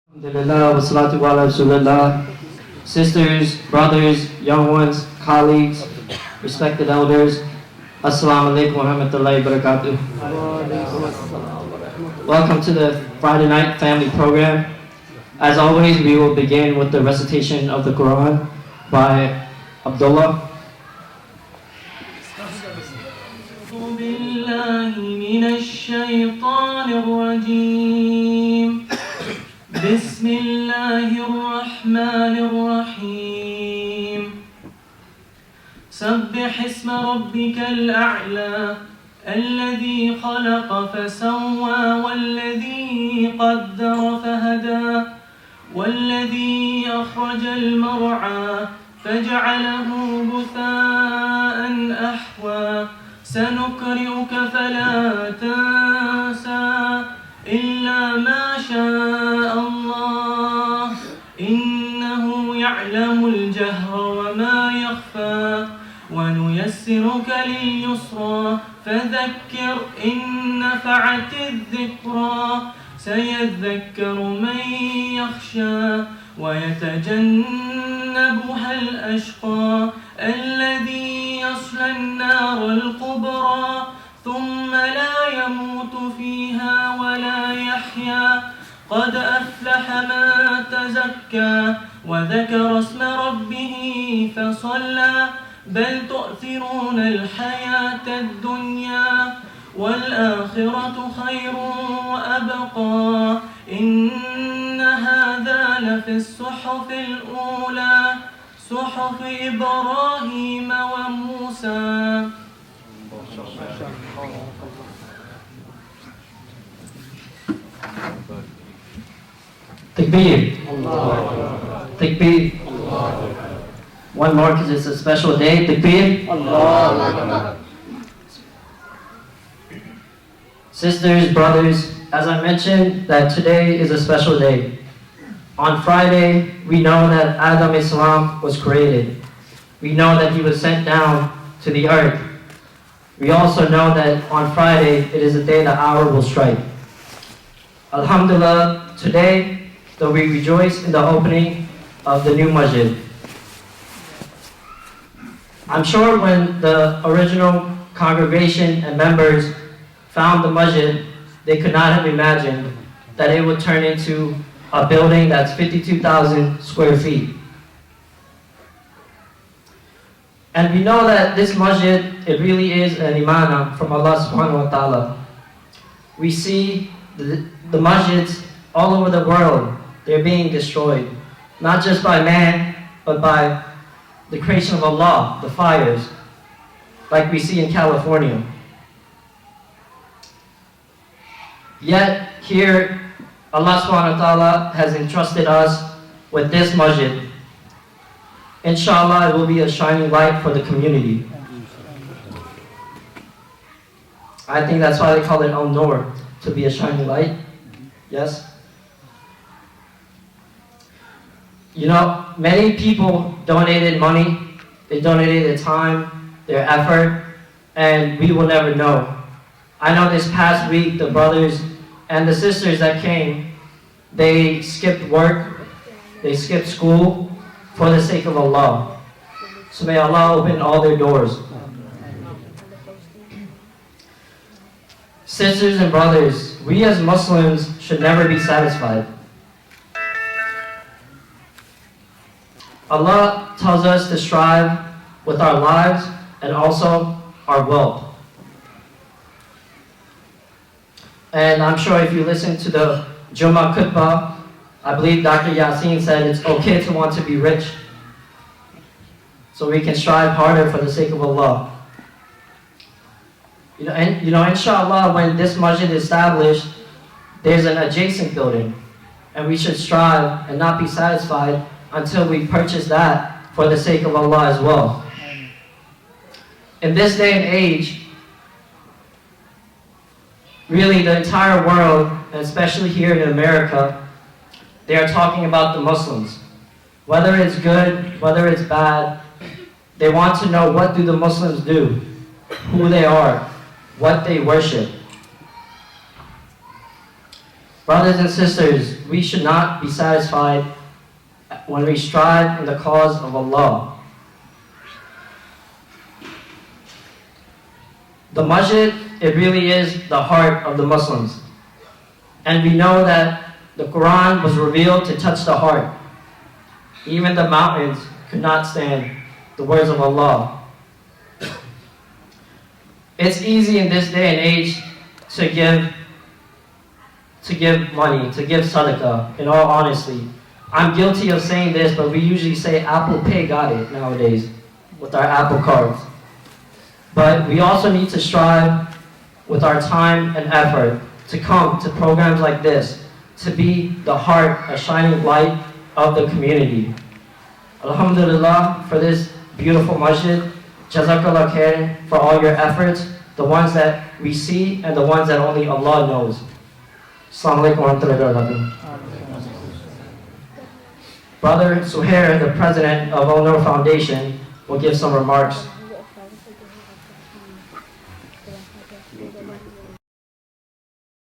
Alhamdulillah, wassalatu ala rasulillah. Sisters, brothers, young ones, colleagues, respected elders, assalamu alaikum wa rahmatullahi wa barakatuh. Welcome to the Friday night family program. As always, we will begin with the recitation of the Quran by Abdullah. بسم الله الرحمن الرحيم سبح اسم ربك الأعلى الذي خلق فسوى والذي قدر فهدى والذي أخرج المرعى فجعله غثاء أحوى سنقرئك فلا تنسى إلا ما شاء الله إنه يعلم الجهر وما يخفى ونيسرك لليسرى فذكر إن نفعت الذكرى سيذكر من يخشى ويتجنبها الأشقى الذي يصلى النار الكبرى ثم لا يموت فيها ولا يحيا قد أفلح من تزكى وذكر اسم ربه فصلى بل تؤثرون الحياة الدنيا والآخرة خير وأبقى إن هذا لفي الصحف الأولى صحف إبراهيم وموسى. Takbir. Takbir. One more because it's a special day. Takbir. Sisters, brothers, as I mentioned, that today is a special day. On Friday, we know that Adam Islam was created. We know that he was sent down to the earth. We also know that on Friday, it is the day the hour will strike. Alhamdulillah, today, though we rejoice in the opening of the new masjid. I'm sure when the original congregation and members found the masjid, they could not have imagined that it would turn into a building that's 52,000 square feet. And we know that this masjid, it really is an imana from Allah subhanahu wa ta'ala. We see the masjids all over the world, they're being destroyed. Not just by man, but by the creation of Allah, the fires, like we see in California. Yet here, Allah subhanahu wa ta'ala has entrusted us with this masjid. Inshallah, it will be a shining light for the community. I think that's why they call it An-Nur, to be a shining light. Yes? You know, many people donated money, they donated their time, their effort, and we will never know. I know this past week, the brothers and the sisters that came, they skipped work, they skipped school for the sake of Allah. So may Allah open all their doors. Sisters and brothers, we as Muslims should never be satisfied. Allah tells us to strive with our lives and also our wealth. And I'm sure if you listen to the Jummah Khutbah, I believe Dr. Yasin said it's okay to want to be rich. So we can strive harder for the sake of Allah. Inshallah, when this masjid is established, there's an adjacent building. And we should strive and not be satisfied until we purchase that for the sake of Allah as well. In this day and age, really the entire world, and especially here in America, they are talking about the Muslims. Whether it's good, whether it's bad, they want to know what do the Muslims do, who they are, what they worship. Brothers and sisters, we should not be satisfied when we strive in the cause of Allah. The masjid, it really is the heart of the Muslims. And we know that the Quran was revealed to touch the heart. Even the mountains could not stand the words of Allah. It's easy in this day and age to give money, to give sadaqah, in all honesty. I'm guilty of saying this, but we usually say Apple Pay got it nowadays with our Apple cards. But we also need to strive with our time and effort to come to programs like this, to be the heart, a shining light of the community. Alhamdulillah for this beautiful masjid. Jazakallah khair for all your efforts, the ones that we see and the ones that only Allah knows. Assalamu alaikum wa rahmatullahi wa barakatuh. Brother Suhair, the president of An-Nur Foundation, will give some remarks.